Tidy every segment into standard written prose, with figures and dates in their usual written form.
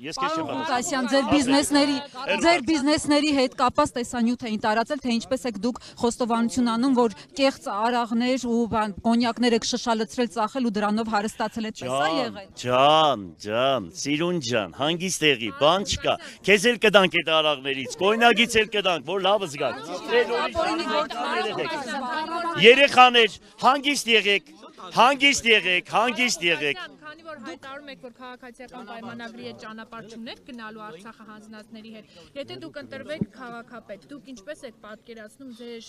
ես քեզ չեմ Ղուկասյան, ձեր բիզնեսների հետ կապված տեսանյութ էին տարածել, թե ինչպես եք դուք խոստովանություն անում, որ կեղծ արաղներ ու կոնյակներ եք շշալցրել, ծախել ու դրանով հարստացել, այդպես է եղել։ Ջան, Սիրուն ջան, հանգիստ եղի, բան չկա։ Քեզ էլ կդանք այդ արաղներից, կոյնագից էլ կդանք, որ լավը զգաք։ Երեխաներ, հանգիստ եղեք։ Քանի որ հայտարարում եք, որ քաղաքացիական պայմանագրի հետ ճանապարհ չունեք գնալու Արցախը հանձնածների հետ, եթե դուք ընտրվեք քաղաքապետ, դուք ինչպես եք պատկերացնում ձեր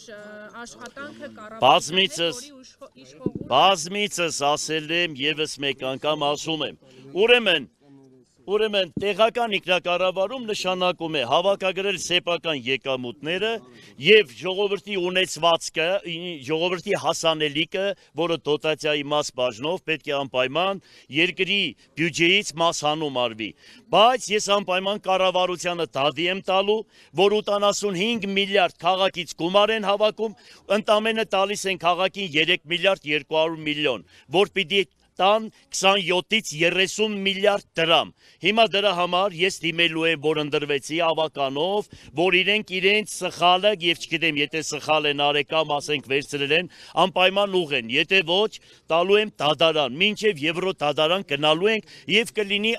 աշխատանքը կառավարության Բազմիցս ասել եմ, եւս մեկ անգամ ասում եմ։ Ուրեմն տեղական ինքնակառավարում նշանակում է հավաքագրել սեփական եկամուտները եւ ժողովրդի ունեցվածքը, ժողովրդի հասանելիքը, որը դոտացիայի մաս բաժնով պետք է անպայման երկրի բյուջեից մաս հանում արվի։ Բայց ես անպայման կառավարությանը դադի եմ տալու, որ 85 միլիարդ քաղաքից գումար են հավաքում, ընդամենը տալիս են քաղաքին 3 միլիարդ 200 միլիոն, որ պիտի տան 27-ից 30 միլիարդ դրամ։ Հիմա դրա համար ես դիմելու եմ, որ ընդրվեցի ավականով, որ իրենց սխալը, եւ չգիտեմ, եթե սխալ են արեկամ, ասենք վերցրել են, անպայման ուղեն, եթե ոչ, տալու եմ դադարան, մինչև Եվրո դադարան գնալու ենք եւ կլինի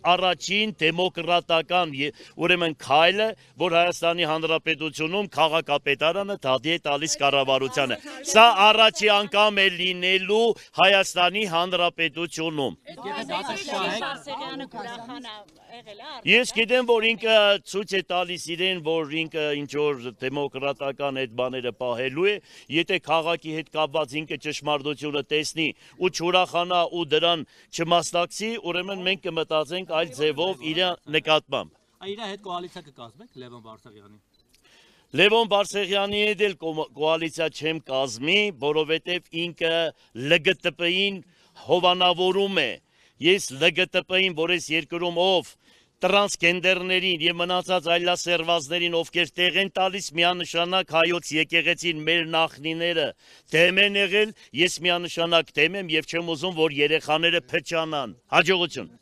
առաջին դեմոկրատական, ուրեմն քայլը, որ Հայաստանի Հանրապետությունում քաղաքապետարանը դադի է տալիս կառավարությանը։ Սա առաջի անգամ է լինելու Հայաստանի Հանրապետությունում։ Ես գիտեմ, որ ինքը ցույց է տալիս իրեն, որ ինքը ինչ որ դեմոկրատական այդ բաները պահելու է, եթե քաղաքի հետ կապված ինքը ճշմարտությունը տեսնի ու չուրախանա ու դրան չմասնակցի, ուրեմն մենք կմտածենք այլ ձևով իր նկատմամբ։ Իր հետ կոալիցիա կկազմեք Լևոն Բարսեղյանի։ Լևոն Բարսեղյանի հետ էլ կոալիցիա չեմ կազմի, որովհետև ինքը ԼԳՏԲ-ին հովանավորում է։ Ես ԼԳՏԲ-ին, որ այս երկրում ով տրանսգենդերներին եւ մնացած այլասերվածներին ովքեր տեղ են տալիս, միանշանակ հայոց եկեղեցին մեր նախնիները դեմ են եղել, ես միանշանակ դեմ եմ եւ չեմ ուզում, որ երեխաները փչանան։ Հաջողություն։